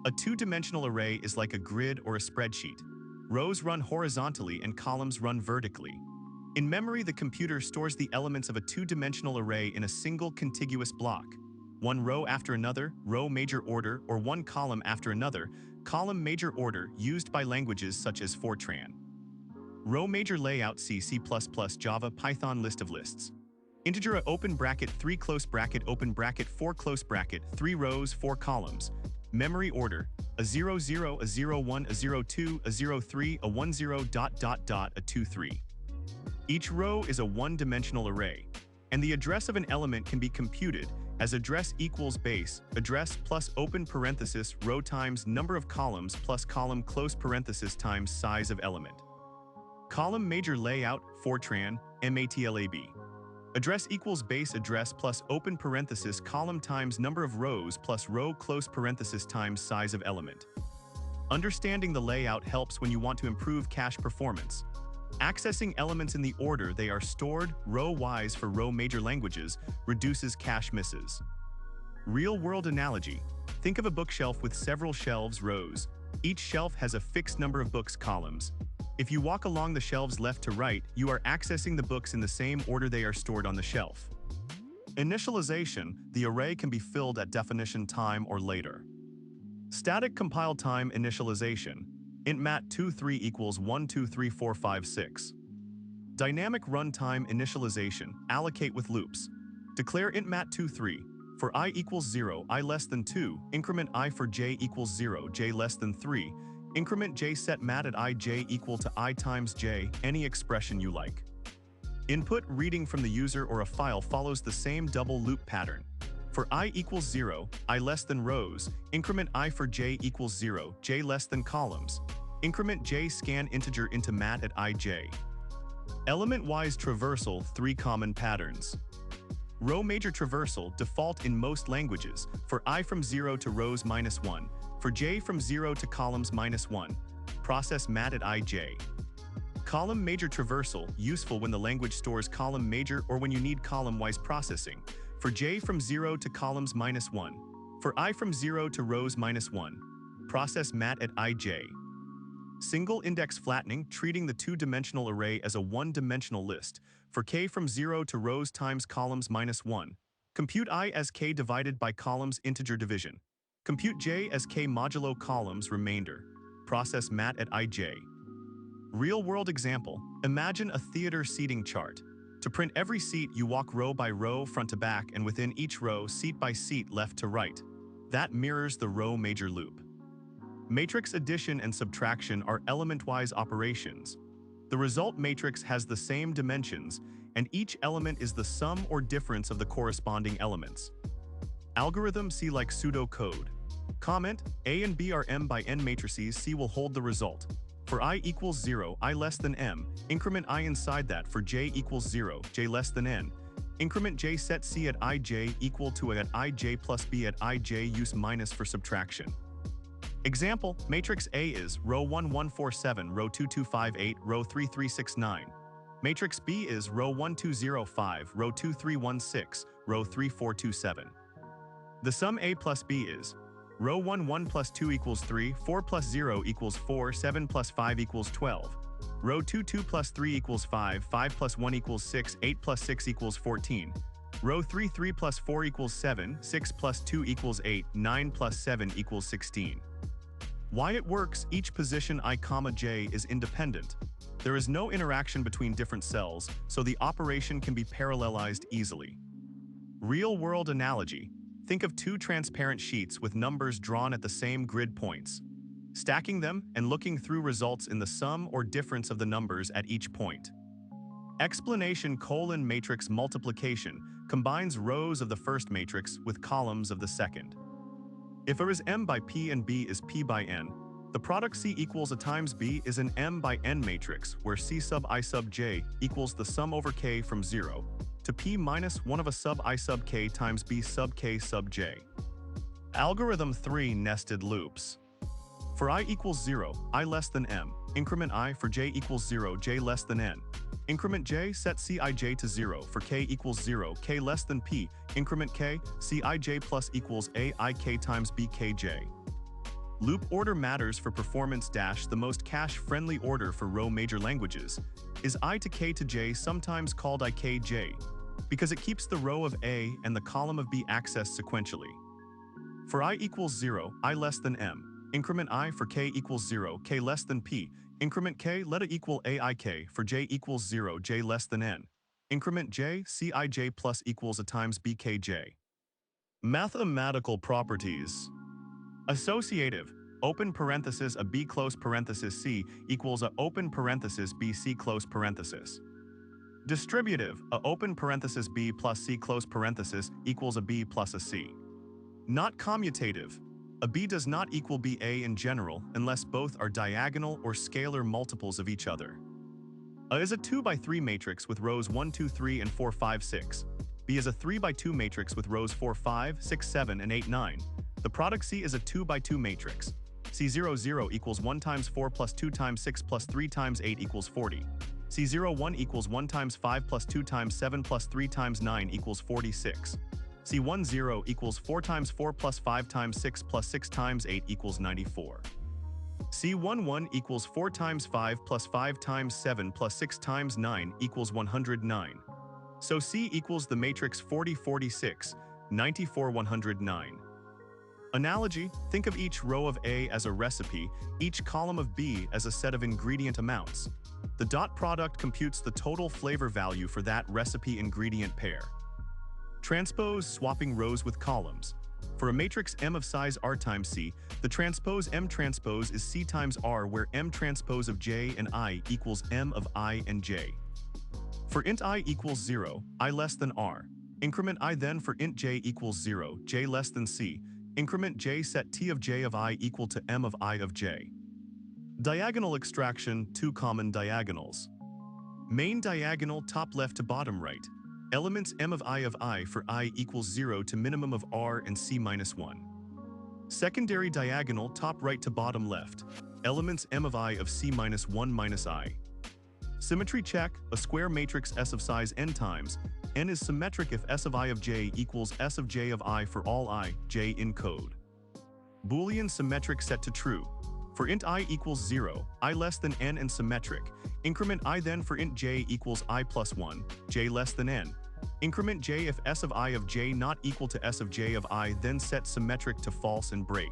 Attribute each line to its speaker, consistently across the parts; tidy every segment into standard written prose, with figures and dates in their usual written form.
Speaker 1: A two-dimensional array is like a grid or a spreadsheet. Rows run horizontally and columns run vertically. In memory, the computer stores the elements of a two-dimensional array in a single contiguous block. One row after another, row major order, or one column after another, column major order, used by languages such as Fortran. Row major layout, C++, Java, Python. List of lists. Integer, a open bracket 3 close bracket open bracket 4 close bracket 3 rows 4 columns. Memory order, a 0 0, a 0 1, a 0 2, a 0 3, a 1 0, a 2 3. Each row is a one-dimensional array, and the address of an element can be computed as address equals base address plus open parenthesis row times number of columns plus column close parenthesis times size of element. Column major layout, Fortran, MATLAB. Address equals base address plus open parenthesis column times number of rows plus row close parenthesis times size of element. Understanding the layout helps when you want to improve cache performance. Accessing elements in the order they are stored, row-wise for row major languages, reduces cache misses. Real-world analogy. Think of a bookshelf with several shelves, rows. Each shelf has a fixed number of books, columns. If you walk along the shelves left to right, you are accessing the books in the same order they are stored on the shelf. Initialization. The array can be filled at definition time or later. Static compile time initialization. Int mat23 equals 1 2 3 4 5 6. Dynamic runtime initialization. Allocate with loops. Declare int mat23 for I equals 0, I less than 2, increment I for j equals 0, j less than 3, increment j set mat at I j equal to I times j, any expression you like. Input reading from the user or a file follows the same double loop pattern. For I equals 0, I less than rows, increment I for j equals 0, j less than columns, increment j scan integer into mat at ij. Element-wise traversal, 3 common patterns. Row major traversal, default in most languages, for I from 0 to rows -1, for j from 0 to columns -1. Process mat at ij. Column major traversal, useful when the language stores column major or when you need column-wise processing. For j from 0 to columns -1. For I from 0 to rows -1. Process mat at ij. Single index flattening, treating the two-dimensional array as a one-dimensional list. For k from 0 to rows times columns -1. Compute I as k divided by columns integer division. Compute j as k modulo columns remainder. Process mat at ij. Real-world example. Imagine a theater seating chart. To print every seat, you walk row by row, front to back, and within each row, seat by seat, left to right. That mirrors the row major loop. Matrix addition and subtraction are element-wise operations. The result matrix has the same dimensions, and each element is the sum or difference of the corresponding elements. Algorithm, see like pseudo-code. Comment, A and B are m by n matrices, C will hold the result. For I equals 0, I less than m, increment I inside that. For j equals 0, j less than n. Increment j set C at ij equal to at ij plus b at ij, use minus for subtraction. Example, matrix A is row 1147, row 2258, row 3369. Matrix B is row 1205, row 2316, row 3427. The sum A plus B is row 1 plus 2 equals 3, 4 plus 0 equals 4, 7 plus 5 equals 12. Row 2 plus 3 equals 5, 5 plus 1 equals 6, 8 plus 6 equals 14. Row 3 plus 4 equals 7, 6 plus 2 equals 8, 9 plus 7 equals 16. Why it works, each position I, j is independent. There is no interaction between different cells, so the operation can be parallelized easily. Real-world analogy. Think of two transparent sheets with numbers drawn at the same grid points. Stacking them and looking through results in the sum or difference of the numbers at each point. Explanation: matrix multiplication combines rows of the first matrix with columns of the second. If A is m by p and b is p by n, the product C equals A times b is an m by n matrix where C sub I sub j equals the sum over k from 0 to p minus 1 of A sub I sub k times b sub k sub j. Algorithm 3 nested loops. For I equals 0, I less than m, increment I. For j equals 0, j less than n. Increment j, set Cij to 0. For k equals 0, k less than p, increment k, Cij plus equals a I k times b k j. Loop order matters for performance. The most cache-friendly order for row major languages is I to K to J, sometimes called IKJ, because it keeps the row of A and the column of B accessed sequentially. For I equals 0, I less than M, increment I. For K equals 0, K less than P, increment K, let it equal AIK. For J equals 0, J less than N, increment J, Cij plus equals A times BKJ. Mathematical properties. Associative, open parenthesis A B close parenthesis C equals A open parenthesis B C close parenthesis. Distributive, A open parenthesis B plus C close parenthesis equals A B plus a C. Not commutative, a B does not equal BA in general unless both are diagonal or scalar multiples of each other. A is a 2 by 3 matrix with rows 1, 2, 3, and 4, 5, 6. B is a 3 by 2 matrix with rows 4, 5, 6, 7, and 8, 9. The product C is a 2 by 2 matrix. C0, 0 equals 1 times 4 plus 2 times 6 plus 3 times 8 equals 40. C0, 1 equals 1 times 5 plus 2 times 7 plus 3 times 9 equals 46. C1, 0 equals 4 times 4 plus 5 times 6 plus 6 times 8 equals 94. C1, 1 equals 4 times 5 plus 5 times 7 plus 6 times 9 equals 109. So C equals the matrix 40, 46, 94, 109. Analogy, think of each row of A as a recipe, each column of B as a set of ingredient amounts. The dot product computes the total flavor value for that recipe ingredient pair. Transpose, swapping rows with columns. For a matrix M of size R times C, the transpose M transpose is C times R, where M transpose of J and I equals M of I and J. For int I equals 0, I less than R. Increment I. Then for int J equals 0, J less than C. Increment J, set T of J of I equal to M of I of J. Diagonal extraction, 2 common diagonals. Main diagonal, top left to bottom right. Elements M of I for I equals 0 to minimum of R and C minus 1. Secondary diagonal, top right to bottom left. Elements M of I of C minus 1 minus I. Symmetry check, a square matrix S of size n times. N is symmetric if S of I of J equals S of J of I for all I, J in code. Boolean symmetric set to true. For int I equals 0, I less than N and symmetric. Increment I. Then for int J equals I plus 1, J less than N. Increment J if S of I of J not equal to S of J of I, then set symmetric to false and break.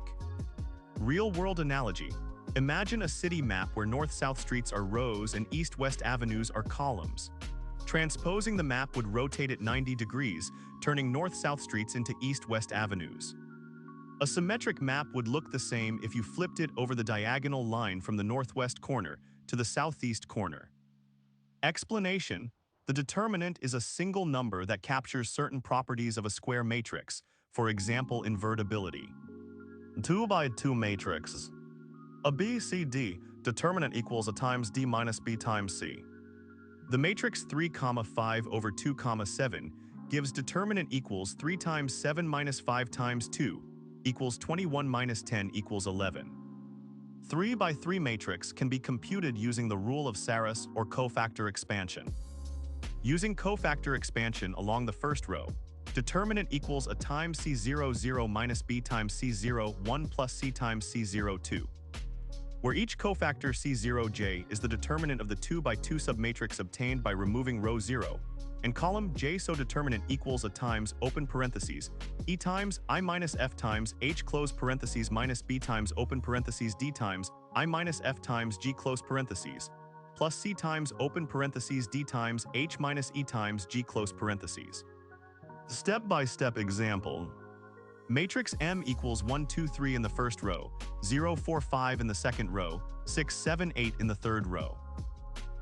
Speaker 1: Real-world analogy. Imagine a city map where north-south streets are rows and east-west avenues are columns. Transposing the map would rotate it 90 degrees, turning north-south streets into east-west avenues. A symmetric map would look the same if you flipped it over the diagonal line from the northwest corner to the southeast corner. Explanation: the determinant is a single number that captures certain properties of a square matrix, for example invertibility. 2 by 2 matrix. A B, C, D, determinant equals A times D minus B times C. The matrix 3, 5 over 2, 7 gives determinant equals 3 times 7 minus 5 times 2 equals 21 minus 10 equals 11. 3 by 3 matrix can be computed using the rule of Saras or cofactor expansion. Using cofactor expansion along the first row, determinant equals A times C0, 0 minus B times C0, 1 plus C times C0, 2. Where each cofactor C0J is the determinant of the 2 by 2 submatrix obtained by removing row 0, and column J, so determinant equals A times, open parentheses, E times, I minus F times, H close parentheses minus B times, open parentheses, D times, I minus F times, G close parentheses, plus C times, open parentheses, D times, H minus E times, G close parentheses. Step-by-step example. Matrix M equals 1, 2, 3 in the first row, 0, 4, 5 in the second row, 6, 7, 8 in the third row.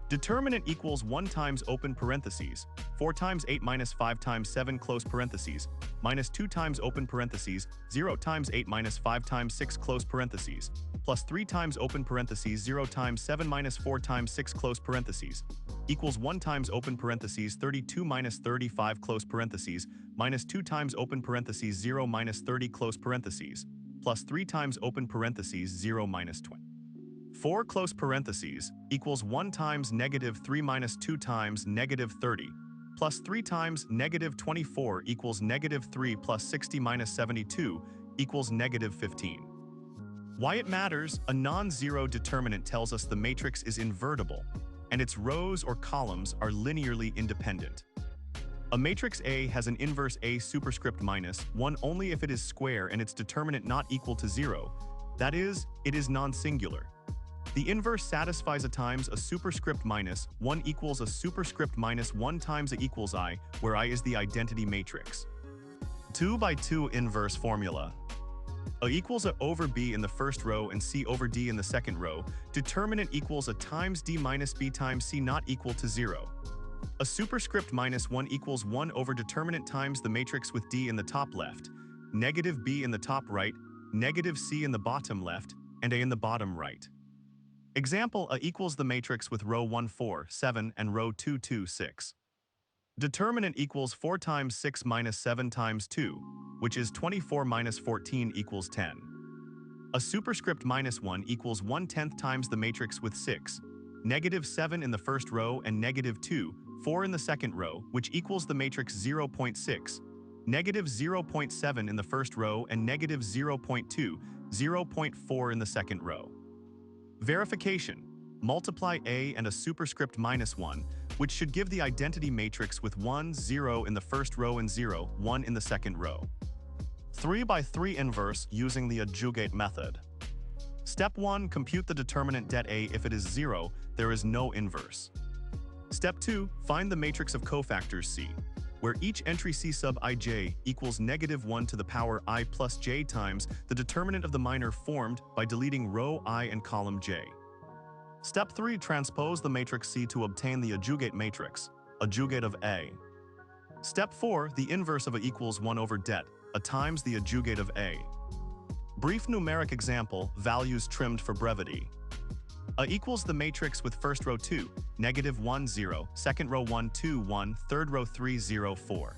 Speaker 1: Determinant equals 1 times open parentheses, 4 times 8 minus 5 times 7 close parentheses, minus 2 times open parentheses, 0 times 8 minus 5 times 6 close parentheses, plus 3 times open parentheses, 0 times 7 minus 4 times 6 close parentheses, equals 1 times open parentheses, 32 minus 35 close parentheses, minus 2 times open parentheses, 0 minus 30 close parentheses, plus 3 times open parentheses, 0 minus 20. 4 close parentheses equals 1 times negative 3 minus 2 times negative 30, plus 3 times negative 24 equals negative 3 plus 60 minus 72 equals negative 15. Why it matters: a non-zero determinant tells us the matrix is invertible, and its rows or columns are linearly independent. A matrix A has an inverse A superscript minus 1 only if it is square and its determinant not equal to 0, that is, it is non-singular. The inverse satisfies a times a superscript minus 1 equals a superscript minus 1 times A equals I, where I is the identity matrix. 2 by 2 inverse formula. A equals A over B in the first row and C over D in the second row. Determinant equals A times D minus B times C not equal to 0. A superscript minus 1 equals 1 over determinant times the matrix with D in the top left, negative B in the top right, negative C in the bottom left, and A in the bottom right. Example: A equals the matrix with row 1 4 7 and row 2 2 6. Determinant equals 4 times 6 minus 7 times 2, which is 24 minus 14 equals 10. A superscript minus 1 equals 1/10 times the matrix with 6, negative 7 in the first row and negative 2, 4 in the second row, which equals the matrix 0.6, negative 0.7 in the first row and negative 0.2, 0.4 in the second row. Verification: multiply A and a superscript minus 1, which should give the identity matrix with 1, 0 in the first row and 0, 1 in the second row. 3 by 3 inverse using the adjugate method. Step 1. Compute the determinant det A. If it is 0, there is no inverse. Step 2. Find the matrix of cofactors C, where each entry C sub ij equals negative 1 to the power I plus j times the determinant of the minor formed by deleting row I and column j. Step 3. Transpose the matrix C to obtain the adjugate matrix, adjugate of A. Step 4. The inverse of A equals 1 over det, A times the adjugate of A. Brief numeric example, values trimmed for brevity. A equals the matrix with first row 2, negative 1 0, second row 1 2 1, third row 3 0 4.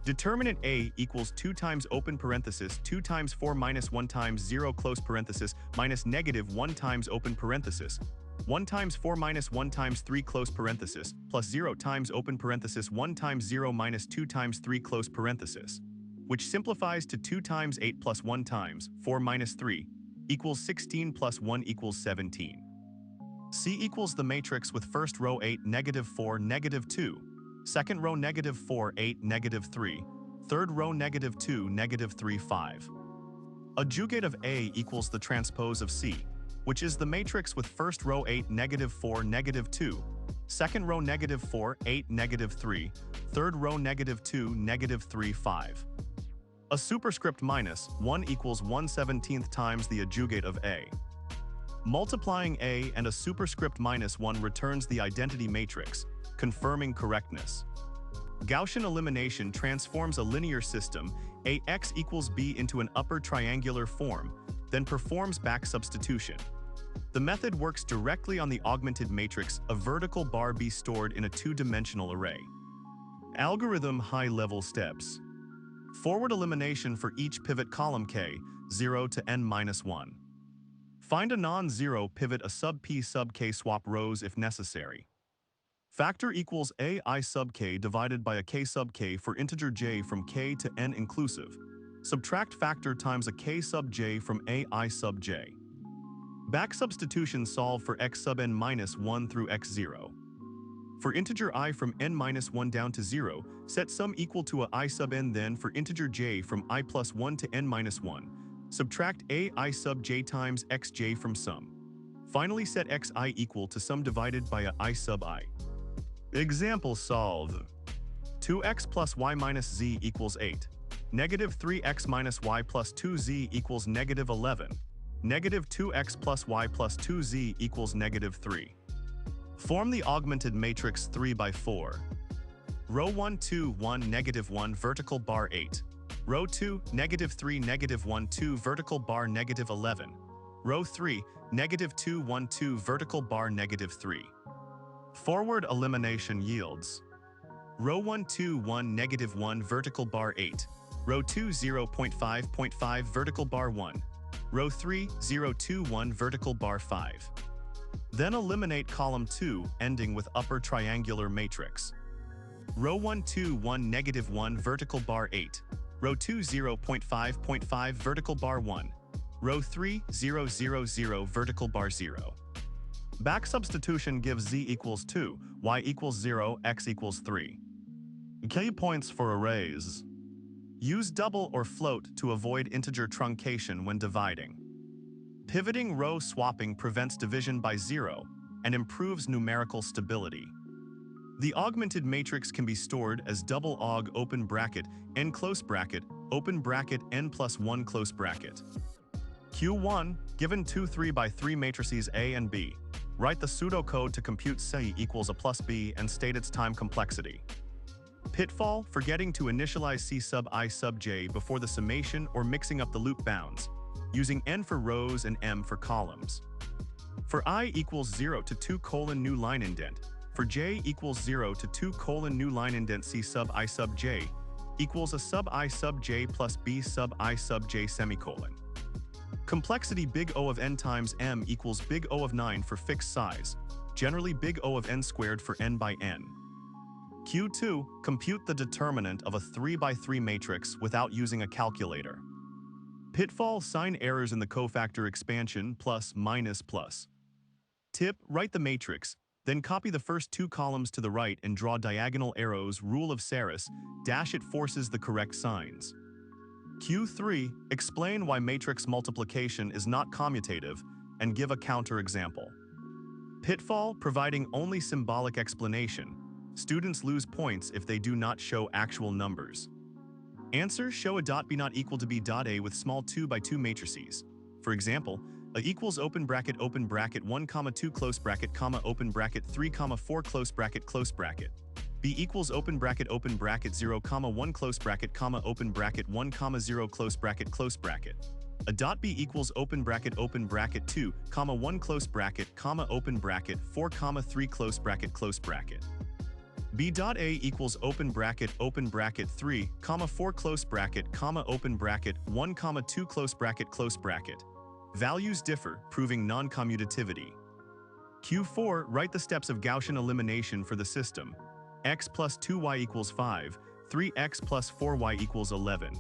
Speaker 1: Determinant A equals 2 times open parenthesis 2 times 4 minus 1 times 0 close parenthesis minus negative 1 times open parenthesis 1 times 4 minus 1 times 3 close parenthesis plus 0 times open parenthesis 1 times 0 minus 2 times 3 close parenthesis, which simplifies to 2 times 8 plus 1 times 4 minus 3 equals 16 plus 1 equals 17. C equals the matrix with first row 8 negative 4 negative 2, second row negative 4 8 negative 3, third row negative 2 negative 3 5. Adjugate of A equals the transpose of C, which is the matrix with first row 8 negative 4 negative 2, second row negative 4 8 negative 3, third row negative 2 negative 3 5. A superscript minus 1 equals 1/17 times the adjugate of A. Multiplying A and a superscript minus 1 returns the identity matrix, confirming correctness. Gaussian elimination transforms a linear system, AX equals B, into an upper triangular form, then performs back substitution. The method works directly on the augmented matrix, a vertical bar B stored in a two-dimensional array. Algorithm high-level steps. Forward elimination for each pivot column K, 0 to n-1. Find a non-zero pivot A sub P sub K, swap rows if necessary. Factor equals A I sub K divided by a K sub K for integer j from K to n inclusive. Subtract factor times a K sub j from A I sub j. Back substitution solve for x sub n minus 1 through x0. For integer I from n minus 1 down to 0, set sum equal to a I sub n. Then for integer j from I plus 1 to n minus 1, subtract a I sub j times xj from sum. Finally set xi equal to sum divided by a I sub I. Example solve. 2x plus y minus z equals 8. Negative 3x minus y plus 2z equals negative 11. Negative 2x plus y plus 2z equals negative 3. Form the augmented matrix 3 by 4. Row 1 2 1 negative 1 vertical bar 8. Row 2 negative 3 negative 1 2 vertical bar negative 11. Row 3 negative 2 1 2 vertical bar negative 3. Forward elimination yields. Row 1 2 1 negative 1 vertical bar 8. Row 2 0.5 vertical bar 1. Row 3 0 2 1 vertical bar 5. Then eliminate column 2, ending with upper triangular matrix. Row 1 2 1 negative 1 vertical bar 8. Row 2 0.5 vertical bar 1. Row 3, 0, 0, 0, vertical bar 0. Back substitution gives z equals 2, y equals 0, x equals 3. Key points for arrays. Use double or float to avoid integer truncation when dividing. Pivoting row swapping prevents division by 0 and improves numerical stability. The augmented matrix can be stored as double aug open bracket n close bracket open bracket n plus 1 close bracket. Q1, given 2 3 by 3 matrices A and B. Write the pseudocode to compute C equals A plus B and state its time complexity. Pitfall, forgetting to initialize C sub I sub j before the summation or mixing up the loop bounds, using n for rows and m for columns. For I equals 0 to 2 colon new line indent, for j equals 0 to 2 colon new line indent C sub I sub j equals A sub I sub j plus B sub I sub j semicolon. Complexity big O of n times m equals big O of 9 for fixed size, generally big O of n squared for n by n. Q2, compute the determinant of a 3 by 3 matrix without using a calculator. Pitfall, sign errors in the cofactor expansion plus minus plus. Tip, write the matrix, then copy the first 2 columns to the right and draw diagonal arrows, rule of Saris, dash it forces the correct signs. Q3, explain why matrix multiplication is not commutative and give a counterexample. Pitfall, providing only symbolic explanation. Students lose points if they do not show actual numbers. Answer, show a dot b not equal to b dot a with small 2 by 2 matrices. For example, A equals open bracket 1 comma 2 close bracket comma open bracket 3 comma 4 close bracket close bracket. B equals open bracket 0 comma 1 close bracket comma open bracket 1 comma 0 close bracket close bracket. A dot B equals open bracket 2 comma 1 close bracket comma open bracket 4 comma 3 close bracket close bracket. B dot A equals open bracket 3 comma 4 close bracket comma open bracket 1 comma 2 close bracket close bracket. Values differ, proving non-commutativity. Q4, write the steps of Gaussian elimination for the system. X plus 2y equals 5, 3x plus 4y equals 11.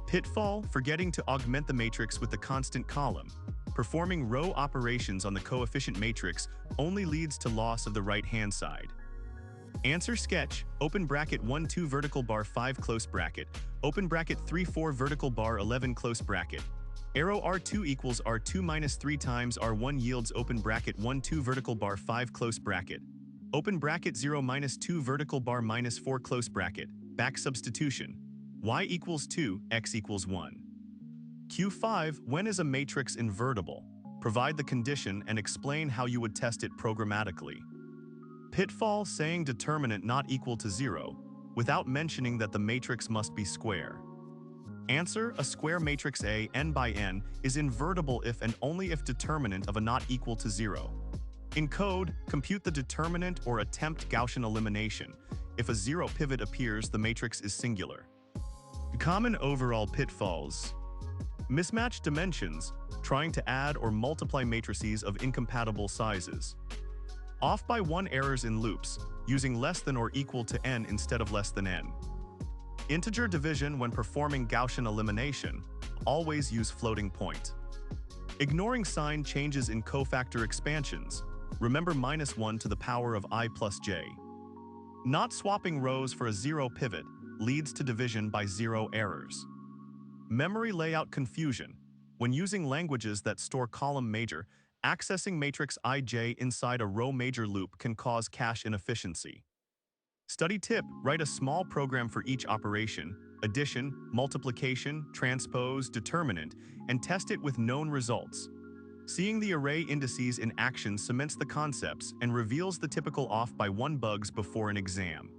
Speaker 1: Pitfall, forgetting to augment the matrix with the constant column. Performing row operations on the coefficient matrix only leads to loss of the right-hand side. Answer, sketch, open bracket 1 2 vertical bar 5 close bracket, open bracket 3 4 vertical bar 11 close bracket. Arrow R2 equals R2 minus 3 times R1 yields open bracket 1 2 vertical bar 5 close bracket. Open bracket 0 minus 2 vertical bar minus 4 close bracket. Back substitution. Y equals 2, x equals 1. Q5, when is a matrix invertible? Provide the condition and explain how you would test it programmatically. Pitfall, saying determinant not equal to 0, without mentioning that the matrix must be square. Answer, a square matrix A n by n is invertible if and only if determinant of a not equal to 0. In code, compute the determinant or attempt Gaussian elimination. If a 0 pivot appears, the matrix is singular. Common overall pitfalls. Mismatched dimensions, trying to add or multiply matrices of incompatible sizes. Off by 1 errors in loops, using less than or equal to n instead of less than n. Integer division when performing Gaussian elimination, always use floating point. Ignoring sign changes in cofactor expansions, remember -1 to the power of I plus j. Not swapping rows for a 0 pivot leads to division by 0 errors. Memory layout confusion, when using languages that store column major, accessing matrix ij inside a row major loop can cause cache inefficiency. Study tip, write a small program for each operation, addition, multiplication, transpose, determinant, and test it with known results. Seeing the array indices in action cements the concepts and reveals the typical off by 1 bugs before an exam.